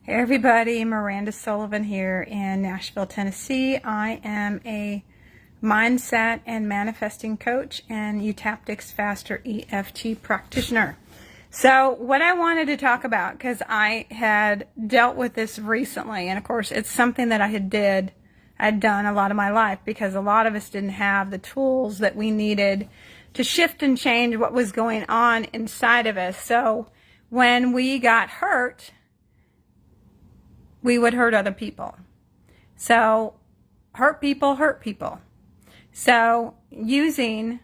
Hey everybody, Miranda Sullivan here in Nashville, Tennessee. I am a mindset and manifesting coach and Eutaptics Faster EFT practitioner. So what I wanted to talk about, because I had dealt with this recently, and of course it's something that I'd done a lot of my life, because a lot of us didn't have the tools that we needed to shift and change what was going on inside of us. So when we got hurt, we would hurt other people. So hurt people hurt people. So using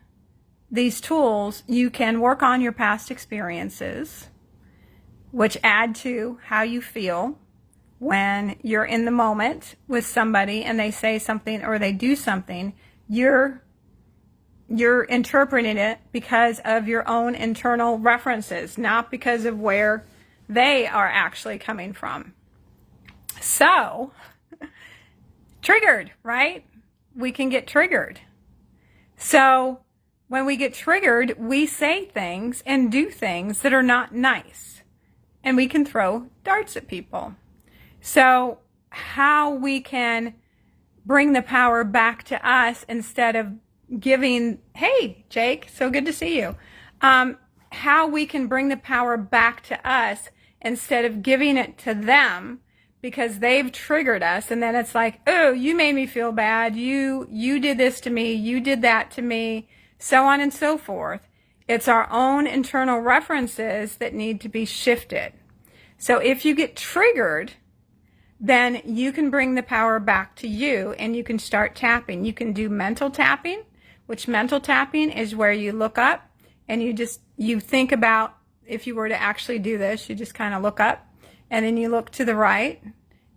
these tools, you can work on your past experiences, which add to how you feel when you're in the moment with somebody and they say something or they do something. You're interpreting it because of your own internal references, not because of where they are actually coming from. So, triggered, right? We can get triggered. So, when we get triggered, we say things and do things that are not nice. And we can throw darts at people. So, how we can bring the power back to us instead of giving, hey, Jake, so good to see you. How we can bring the power back to us instead of giving it to them, because they've triggered us, and then it's like, oh, you made me feel bad, you did this to me, you did that to me, so on and so forth. It's our own internal references that need to be shifted. So if you get triggered, then you can bring the power back to you and you can start tapping. You can do mental tapping, which mental tapping is where you look up and you think about, if you were to actually do this, you just kind of look up. And then you look to the right,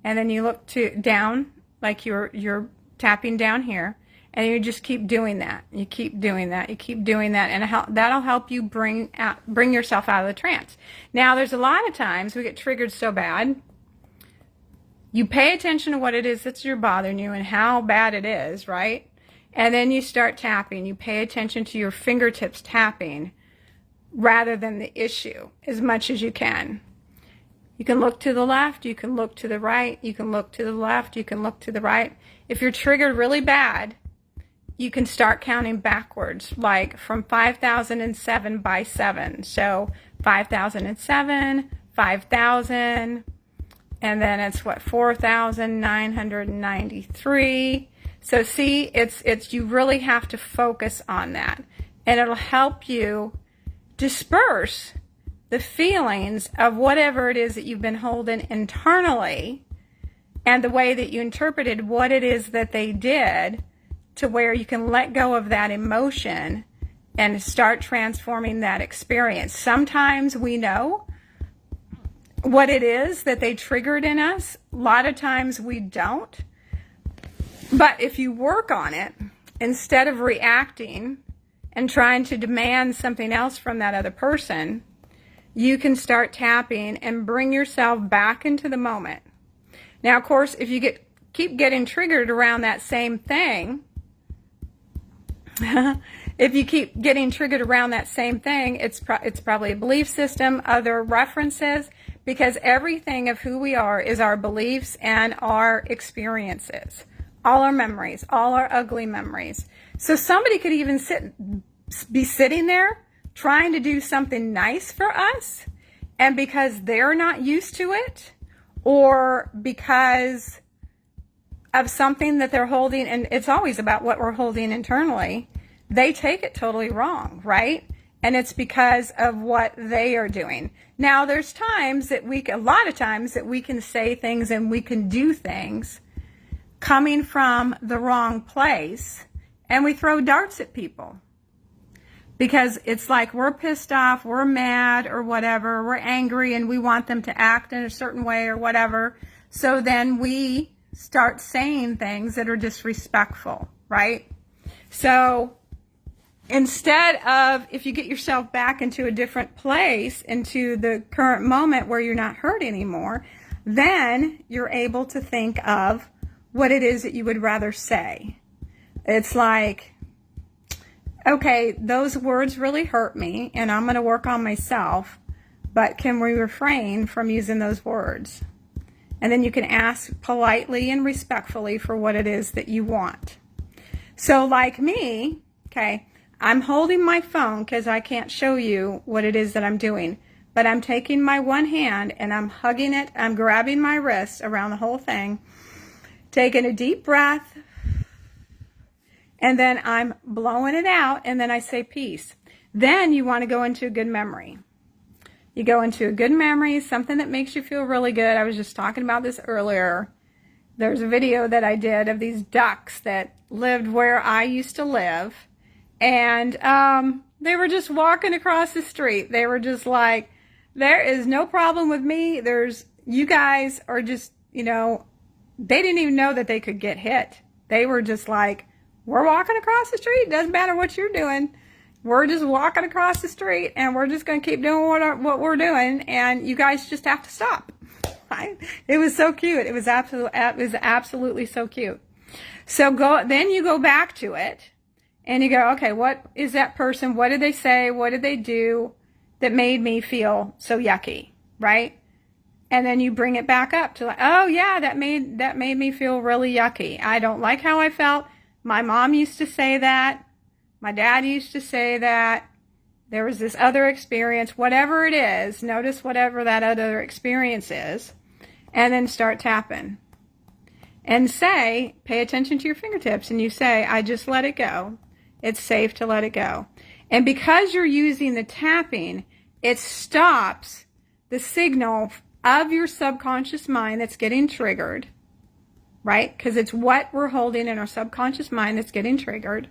and then you look down, like you're tapping down here, and you just keep doing that. You keep doing that. You keep doing that, and that'll help you bring yourself out of the trance. Now, there's a lot of times we get triggered so bad. You pay attention to what it is that's bothering you and how bad it is, right? And then you start tapping. You pay attention to your fingertips tapping rather than the issue as much as you can. You can look to the left, you can look to the right, you can look to the left, you can look to the right. If you're triggered really bad, you can start counting backwards, like from 5,007 by 7. So 5,007, 5,000, and then it's what, 4,993. So see, it's you really have to focus on that, and it'll help you disperse the feelings of whatever it is that you've been holding internally, and the way that you interpreted what it is that they did, to where you can let go of that emotion and start transforming that experience. Sometimes we know what it is that they triggered in us. A lot of times we don't. But if you work on it, instead of reacting and trying to demand something else from that other person, you can start tapping and bring yourself back into the moment. Now, of course, if you keep getting triggered around that same thing, if you keep getting triggered around that same thing, it's probably a belief system, other references, because everything of who we are is our beliefs and our experiences, all our memories, all our ugly memories. So somebody could even be sitting there trying to do something nice for us, and because they're not used to it, or because of something that they're holding, and it's always about what we're holding internally, they take it totally wrong, right? And it's because of what they are doing. Now, there's a lot of times that we can say things and we can do things coming from the wrong place, and we throw darts at people. Because it's like we're pissed off, we're mad or whatever, we're angry, and we want them to act in a certain way or whatever. So then we start saying things that are disrespectful, right? So instead of, if you get yourself back into a different place, into the current moment where you're not hurt anymore, then you're able to think of what it is that you would rather say. It's like, okay, those words really hurt me, and I'm going to work on myself, but can we refrain from using those words? And then you can ask politely and respectfully for what it is that you want. So like me, okay, I'm holding my phone because I can't show you what it is that I'm doing. But I'm taking my one hand and I'm hugging it. I'm grabbing my wrist around the whole thing, taking a deep breath, and then I'm blowing it out, and then I say peace. Then you want to go into a good memory. You go into a good memory, something that makes you feel really good. I was just talking about this earlier. There's a video that I did of these ducks that lived where I used to live. And they were just walking across the street. They were just like, there is no problem with me. You guys are just, they didn't even know that they could get hit. They were just like, we're walking across the street. Doesn't matter what you're doing. We're just walking across the street, and we're just going to keep doing what we're doing, and you guys just have to stop. Right? It was so cute. It was absolutely so cute. So then you go back to it, and you go, okay, what is that person? What did they say? What did they do that made me feel so yucky, right? And then you bring it back up to like, oh yeah, that made me feel really yucky. I don't like how I felt. My mom used to say that. My dad used to say that. There was this other experience, whatever it is. Notice whatever that other experience is, and then start tapping. And say, pay attention to your fingertips, and you say, I just let it go. It's safe to let it go. And because you're using the tapping, it stops the signal of your subconscious mind that's getting triggered, right? Because it's what we're holding in our subconscious mind that's getting triggered.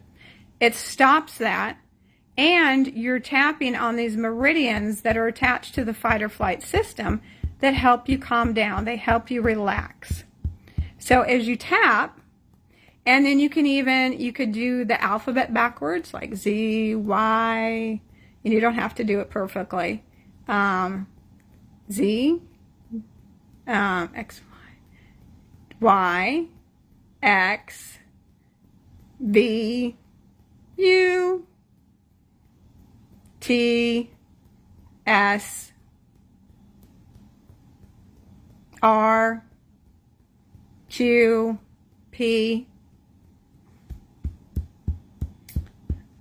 It stops that, and you're tapping on these meridians that are attached to the fight or flight system that help you calm down. They help you relax. So as you tap, and then you could do the alphabet backwards, like Z, Y, and you don't have to do it perfectly. Z, X, Y, X, V, U, T, S, R, Q, P,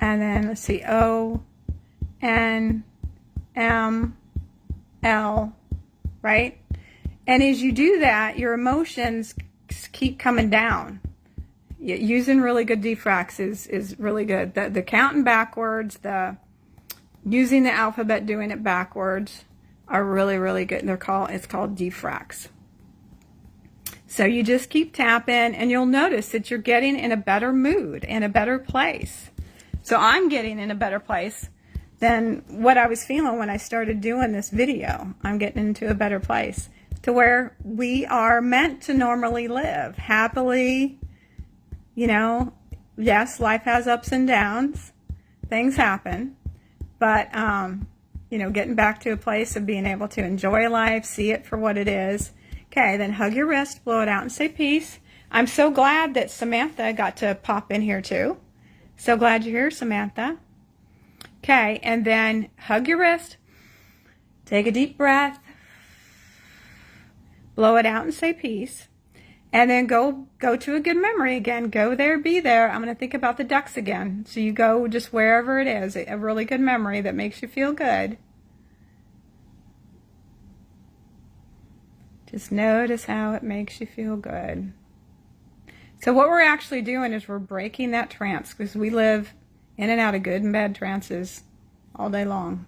and then let's see, O, N, M, L, right? And as you do that, your emotions keep coming down. Using really good defracts is really good. The counting backwards, using the alphabet, doing it backwards are really, really good. It's called defracts. So you just keep tapping, and you'll notice that you're getting in a better mood, in a better place. So I'm getting in a better place than what I was feeling when I started doing this video. I'm getting into a better place to where we are meant to normally live happily. Yes, life has ups and downs. Things happen. But, getting back to a place of being able to enjoy life, see it for what it is. Okay, then hug your wrist, blow it out, and say peace. I'm so glad that Samantha got to pop in here too. So glad you're here, Samantha. Okay, and then hug your wrist. Take a deep breath. Blow it out and say peace. And then go to a good memory again. Go there, be there. I'm going to think about the ducks again. So you go just wherever it is, a really good memory that makes you feel good. Just notice how it makes you feel good. So what we're actually doing is we're breaking that trance, because we live in and out of good and bad trances all day long.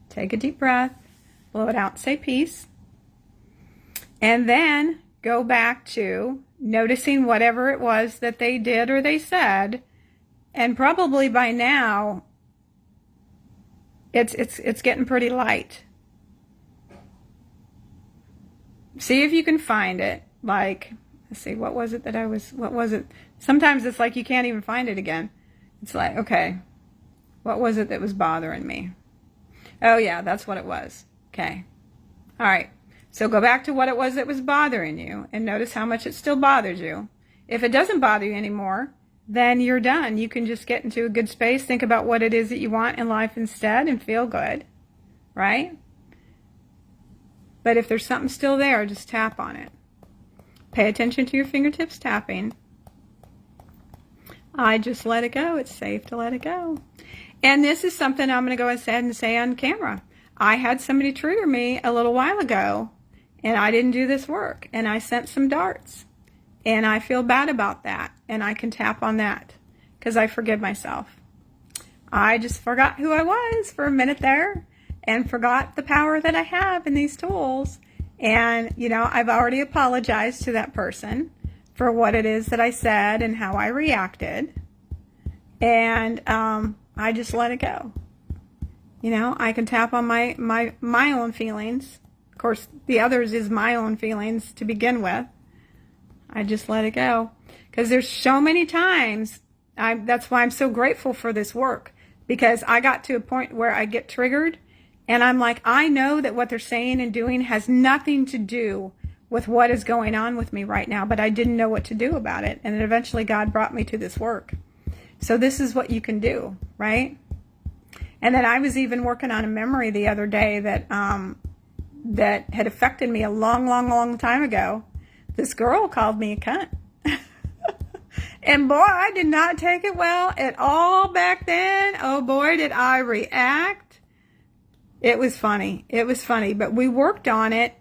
Take a deep breath. Blow it out, say peace. And then go back to noticing whatever it was that they did or they said. And probably by now, it's getting pretty light. See if you can find it. Like, let's see, what was it? Sometimes it's like you can't even find it again. It's like, okay, what was it that was bothering me? Oh yeah, that's what it was. Okay. All right. So go back to what it was that was bothering you, and notice how much it still bothers you. If it doesn't bother you anymore, then you're done. You can just get into a good space, think about what it is that you want in life instead, and feel good. right? But if there's something still there, just tap on it. Pay attention to your fingertips tapping. I just let it go. It's safe to let it go. And this is something I'm going to go ahead and say on camera. I had somebody trigger me a little while ago, and I didn't do this work, and I sent some darts, and I feel bad about that, and I can tap on that because I forgive myself. I just forgot who I was for a minute there and forgot the power that I have in these tools. And, you know, I've already apologized to that person for what it is that I said and how I reacted. And I just let it go. You know, I can tap on my own feelings. Of course, the others is my own feelings to begin with. I just let it go. Because there's so many times, that's why I'm so grateful for this work. Because I got to a point where I get triggered, and I'm like, I know that what they're saying and doing has nothing to do with what is going on with me right now, but I didn't know what to do about it. And then eventually God brought me to this work. So this is what you can do, right? And then I was even working on a memory the other day that that had affected me a long time ago. This girl called me a cunt. And boy, I did not take it well at all back then. Oh boy, did I react. It was funny. It was funny, but we worked on it,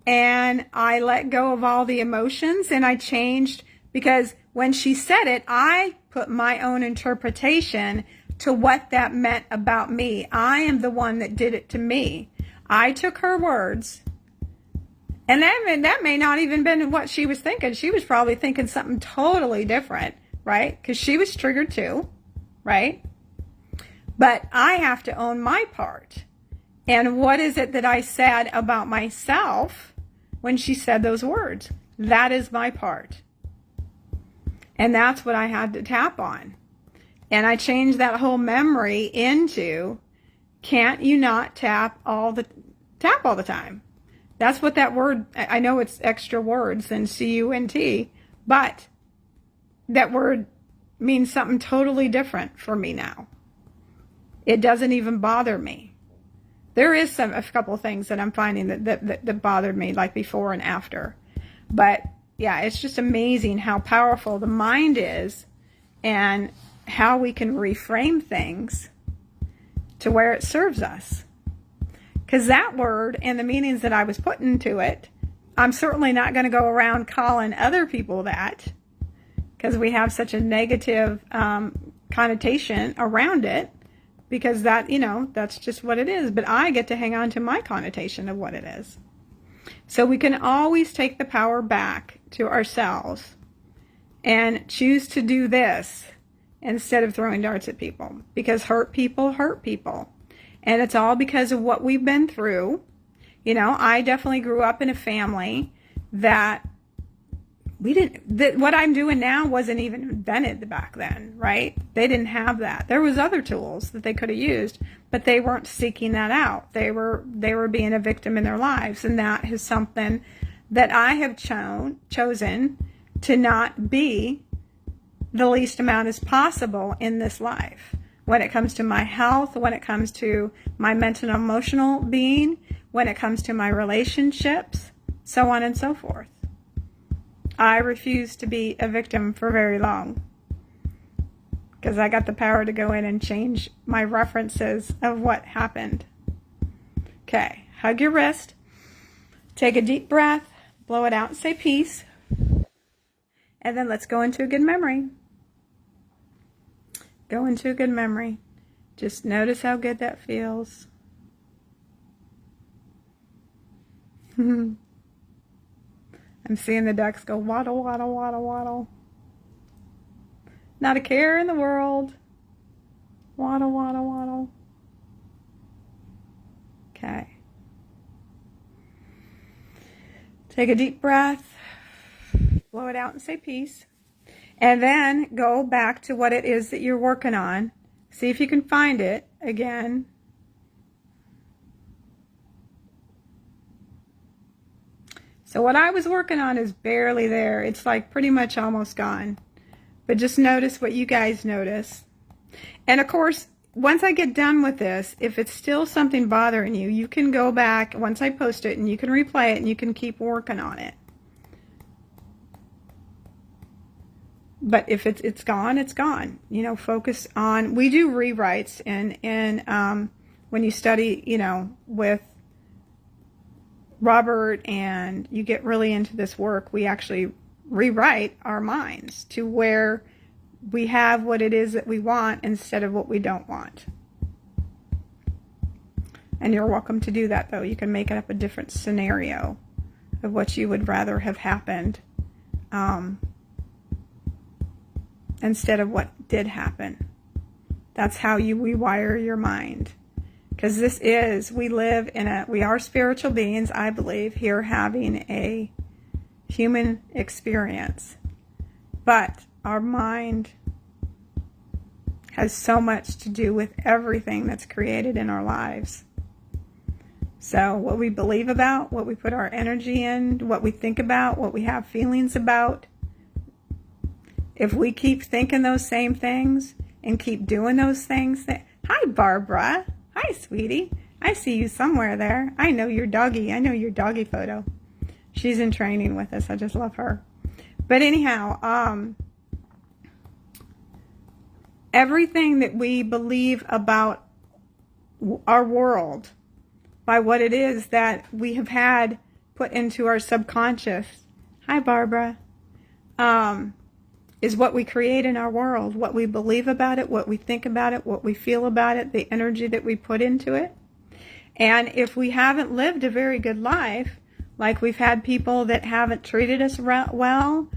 and I let go of all the emotions, and I changed, because when she said it, I put my own interpretation to what that meant about me. I am the one that did it to me. I took her words, and that may not even been what she was thinking. She was probably thinking something totally different, right? Because she was triggered too, right? But I have to own my part. And what is it that I said about myself when she said those words? That is my part. And that's what I had to tap on. And I changed that whole memory into, can't you not tap all the time? That's what that word, I know it's extra words than C-U-N-T, but that word means something totally different for me now. It doesn't even bother me. There is a couple of things that I'm finding that bothered me, like before and after. But yeah, it's just amazing how powerful the mind is and how we can reframe things to where it serves us. Because that word and the meanings that I was putting to it, I'm certainly not going to go around calling other people that, because we have such a negative connotation around it, because that, you know, that's just what it is. But I get to hang on to my connotation of what it is. So we can always take the power back to ourselves and choose to do this instead of throwing darts at people, because hurt people hurt people. And it's all because of what we've been through. You know, I definitely grew up in a family that what I'm doing now wasn't even invented back then, right? They didn't have that. There was other tools that they could have used, but they weren't seeking that out. They were being a victim in their lives. And that is something that I have chosen to not be the least amount as possible in this life. When it comes to my health, when it comes to my mental and emotional being, when it comes to my relationships, so on and so forth. I refuse to be a victim for very long, because I got the power to go in and change my references of what happened. Okay, hug your wrist, take a deep breath, blow it out and say peace, and then let's go into a good memory. Go into a good memory. Just notice how good that feels. I'm seeing the ducks go waddle, waddle, waddle, waddle. Not a care in the world. Waddle, waddle, waddle. Okay. Take a deep breath. Blow it out and say peace. And then go back to what it is that you're working on. See if you can find it again. So what I was working on is barely there. It's like pretty much almost gone. But just notice what you guys notice. And of course, once I get done with this, if it's still something bothering you, you can go back once I post it and you can replay it and you can keep working on it. But if it's gone, it's gone. You know, focus on, we do rewrites and when you study, you know, with Robert and you get really into this work, we actually rewrite our minds to where we have what it is that we want instead of what we don't want. And you're welcome to do that, though. You can make it up a different scenario of what you would rather have happened instead of what did happen. That's how you rewire your mind. Because we are spiritual beings, I believe, here having a human experience. But our mind has so much to do with everything that's created in our lives. So what we believe about, what we put our energy in, what we think about, what we have feelings about, if we keep thinking those same things and keep doing those things. Hi, Barbara. Hi, sweetie. I see you somewhere there. I know your doggy. I know your doggy photo. She's in training with us. I just love her. But anyhow, everything that we believe about our world, by what it is that we have had put into our subconscious, hi, Barbara, is what we create in our world, what we believe about it, what we think about it, what we feel about it, the energy that we put into it. And if we haven't lived a very good life, like we've had people that haven't treated us well,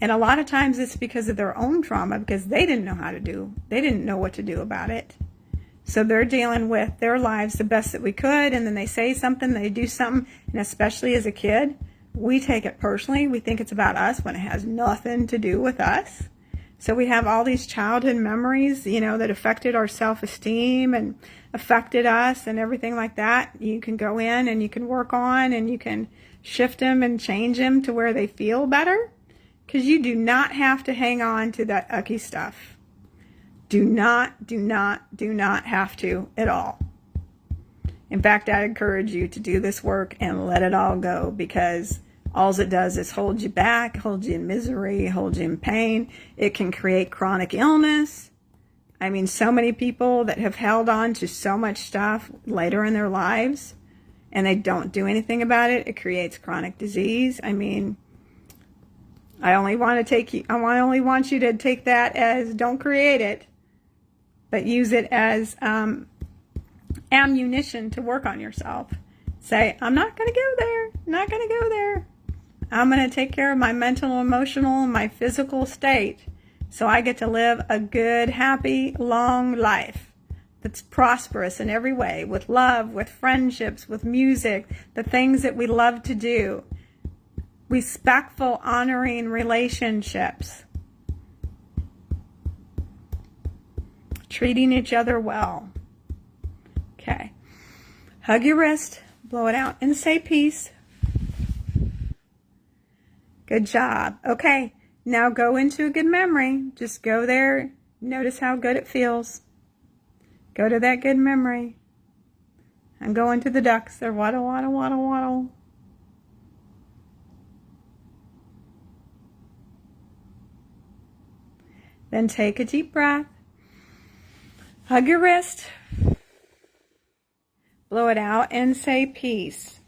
and a lot of times it's because of their own trauma, because they didn't know what to do about it. So they're dealing with their lives the best that we could, and then they say something, they do something, and especially as a kid, we take it personally. We think it's about us when it has nothing to do with us. So we have all these childhood memories, you know, that affected our self-esteem and affected us and everything like that. You can go in and you can work on and you can shift them and change them to where they feel better. Because you do not have to hang on to that ucky stuff. Do not have to at all. In fact, I encourage you to do this work and let it all go, because all it does is hold you back, hold you in misery, hold you in pain. It can create chronic illness. I mean, so many people that have held on to so much stuff later in their lives and they don't do anything about it, it creates chronic disease. I mean, I only want you to take that as, don't create it, but use it as ammunition to work on yourself. Say, I'm not going to go there. I'm not going to go there. I'm going to take care of my mental, emotional, my physical state so I get to live a good, happy, long life that's prosperous in every way, with love, with friendships, with music, the things that we love to do, respectful, honoring relationships, treating each other well. Okay. Hug your wrist, blow it out, and say peace. Good job. Okay, now go into a good memory. Just go there. Notice how good it feels. Go to that good memory. I'm going to the ducks. They're waddle, waddle, waddle, waddle. Then take a deep breath. Hug your wrist. Blow it out and say peace.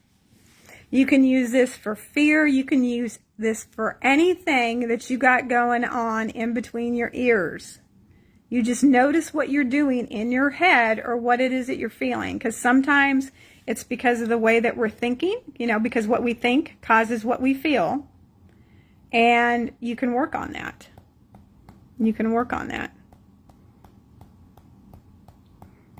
You can use this for fear. You can use this for anything that you got going on in between your ears. You just notice what you're doing in your head or what it is that you're feeling. Because sometimes it's because of the way that we're thinking, you know, because what we think causes what we feel. And you can work on that. You can work on that.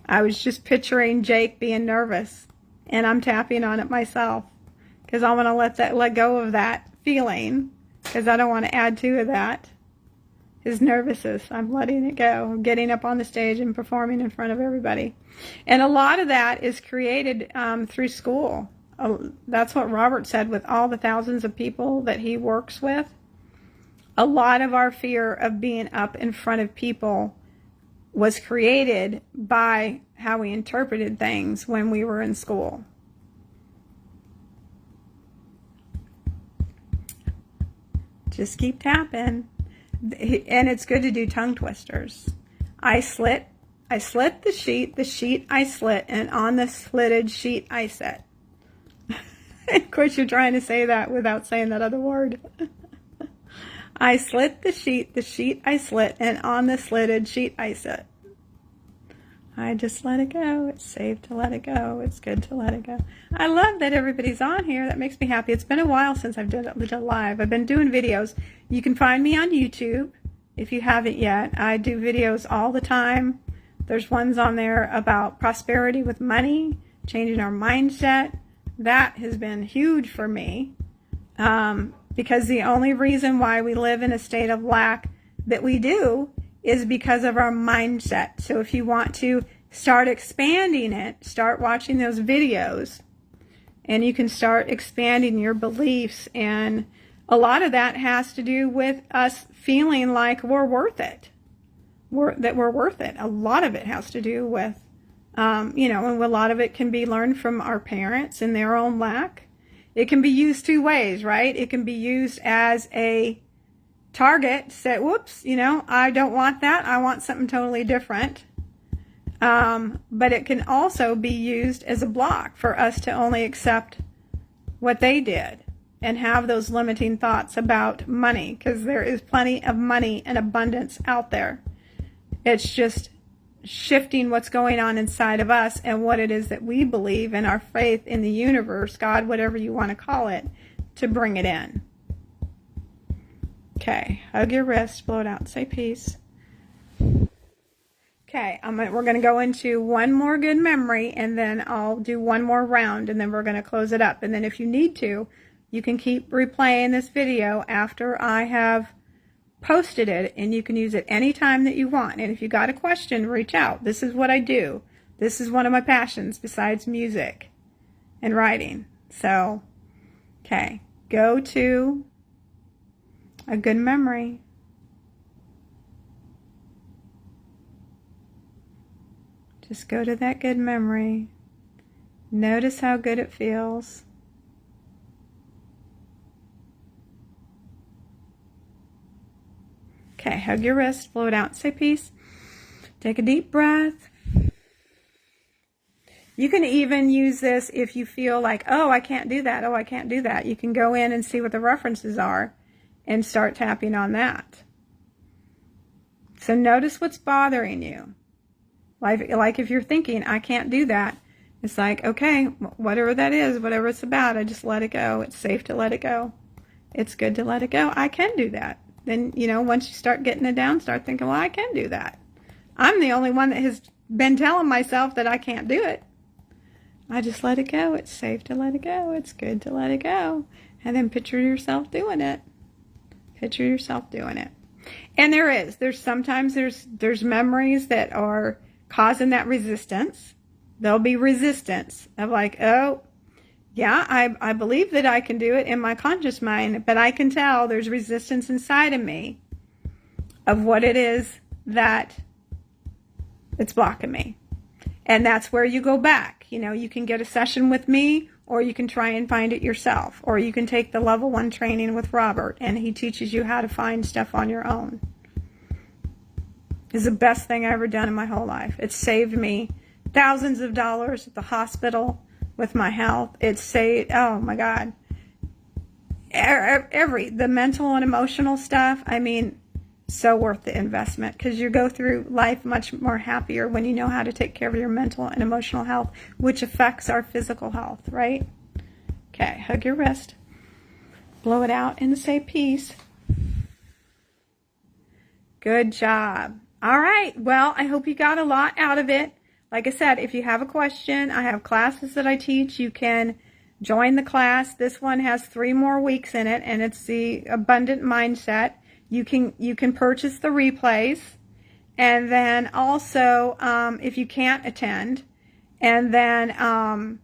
I was just picturing Jake being nervous, and I'm tapping on it myself because I want to let go of that feeling, because I don't want to add to that. His nervousness, I'm letting it go. I'm getting up on the stage and performing in front of everybody. And a lot of that is created through school. That's what Robert said, with all the thousands of people that he works with. A lot of our fear of being up in front of people was created by how we interpreted things when we were in school. Just keep tapping. And it's good to do tongue twisters. I slit the sheet I slit, and on the slitted sheet I sit. Of course, you're trying to say that without saying that other word. I slit the sheet I slit, and on the slitted sheet I sit. I just let it go. It's safe to let it go. It's good to let it go. I love that everybody's on here. That makes me happy. It's been a while since I've done it live. I've been doing videos. You can find me on YouTube if you haven't yet. I do videos all the time. There's ones on there about prosperity with money, changing our mindset. That has been huge for me, because the only reason why we live in a state of lack that we do is because of our mindset. So if you want to start expanding it, start watching those videos, and you can start expanding your beliefs. And a lot of that has to do with us feeling like we're worth it, that we're worth it. A lot of it has to do with, and a lot of it can be learned from our parents and their own lack. It can be used two ways, right? It can be used as a target, say, whoops, I don't want that. I want something totally different. But it can also be used as a block for us to only accept what they did and have those limiting thoughts about money, because there is plenty of money and abundance out there. It's just shifting what's going on inside of us and what it is that we believe in, our faith in the universe, God, whatever you want to call it, to bring it in. Okay, hug your wrist, blow it out, say peace. Okay, we're going to go into one more good memory, and then I'll do one more round, and then we're going to close it up. And then if you need to, you can keep replaying this video after I have posted it, and you can use it anytime that you want. And if you got a question, reach out. This is what I do. This is one of my passions besides music and writing. So, okay, go to a good memory. Just go to that good memory. Notice how good it feels. Okay, hug your wrist, blow it out, say peace. Take a deep breath. You can even use this if you feel like, oh, I can't do that. Oh, I can't do that. You can go in and see what the references are and start tapping on that. So notice what's bothering you. Like if you're thinking, I can't do that, it's like, okay, whatever that is, whatever it's about, I just let it go. It's safe to let it go. It's good to let it go. I can do that. Then, once you start getting it down, start thinking, well, I can do that. I'm the only one that has been telling myself that I can't do it. I just let it go. It's safe to let it go. It's good to let it go. And then picture yourself doing it. Picture yourself doing it. And there's sometimes memories that are causing that resistance. There'll be resistance of like, oh, yeah, I believe that I can do it in my conscious mind, but I can tell there's resistance inside of me of what it is that it's blocking me. And that's where you go back. You can get a session with me, or you can try and find it yourself, or you can take the level 1 training with Robert, and he teaches you how to find stuff on your own. It's the best thing I've ever done in my whole life. It saved me thousands of dollars at the hospital with my health. It saved, oh my God, the mental and emotional stuff. I mean, so worth the investment, because you go through life much more happier when you know how to take care of your mental and emotional health, which affects our physical health, right? Okay, hug your wrist, blow it out, and say peace. Good job. All right, well, I hope you got a lot out of it. Like I said, if you have a question, I have classes that I teach. You can join the class. This one has 3 more weeks in it, and it's the Abundant Mindset. You can purchase the replays, and then also if you can't attend, and then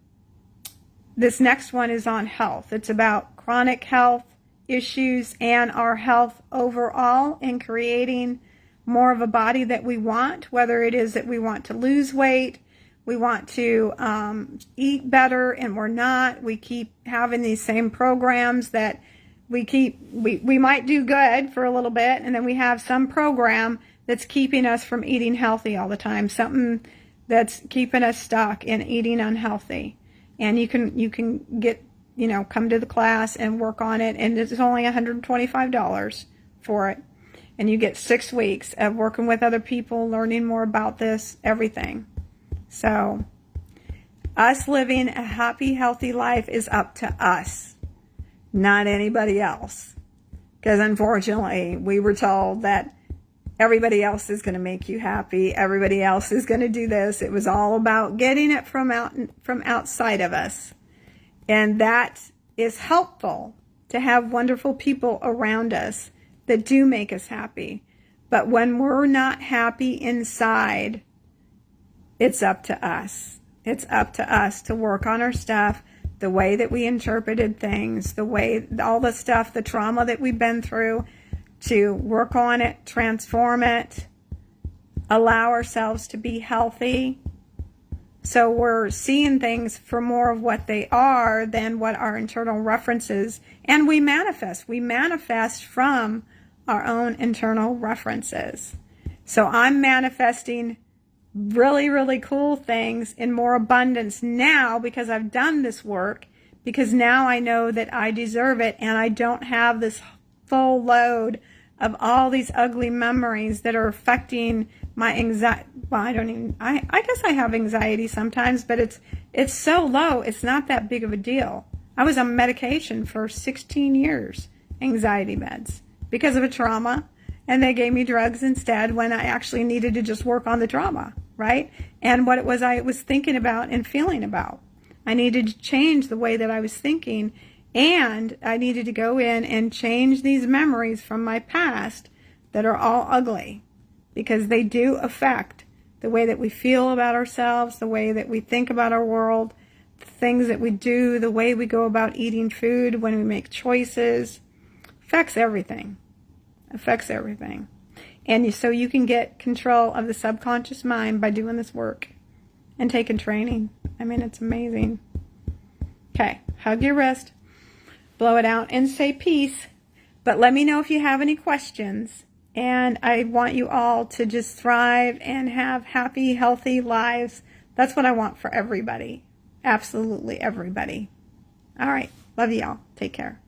this next one is on health. It's about chronic health issues and our health overall, and creating more of a body that we want, whether it is that we want to lose weight, we want to eat better, and we're not. We keep having these same programs that we might do good for a little bit, and then we have some program that's keeping us from eating healthy all the time, something that's keeping us stuck in eating unhealthy. And you can get, come to the class and work on it, and it's only $125 for it. And you get 6 weeks of working with other people, learning more about this, everything. So, us living a happy, healthy life is up to us, not anybody else. Because unfortunately, we were told that everybody else is going to make you happy. Everybody else is going to do this. It was all about getting it from outside of us. And that is helpful to have wonderful people around us that do make us happy. But when we're not happy inside, it's up to us. It's up to us to work on our stuff, the way that we interpreted things, the way, all the stuff, the trauma that we've been through, to work on it, transform it, allow ourselves to be healthy. So we're seeing things for more of what they are than what our internal references, and we manifest from our own internal references. So I'm manifesting really, really cool things in more abundance now because I've done this work, because now I know that I deserve it, and I don't have this full load of all these ugly memories that are affecting my anxiety. Well, I guess I have anxiety sometimes, but it's so low, it's not that big of a deal. I was on medication for 16 years, anxiety meds, because of a trauma, and they gave me drugs instead when I actually needed to just work on the trauma, right? And what it was I was thinking about and feeling about. I needed to change the way that I was thinking, and I needed to go in and change these memories from my past that are all ugly, because they do affect the way that we feel about ourselves, the way that we think about our world, the things that we do, the way we go about eating food, when we make choices. Affects everything. Affects everything. And so you can get control of the subconscious mind by doing this work and taking training. I mean, it's amazing. Okay, hug your wrist, blow it out, and say peace. But let me know if you have any questions. And I want you all to just thrive and have happy, healthy lives. That's what I want for everybody. Absolutely everybody. All right. Love y'all. Take care.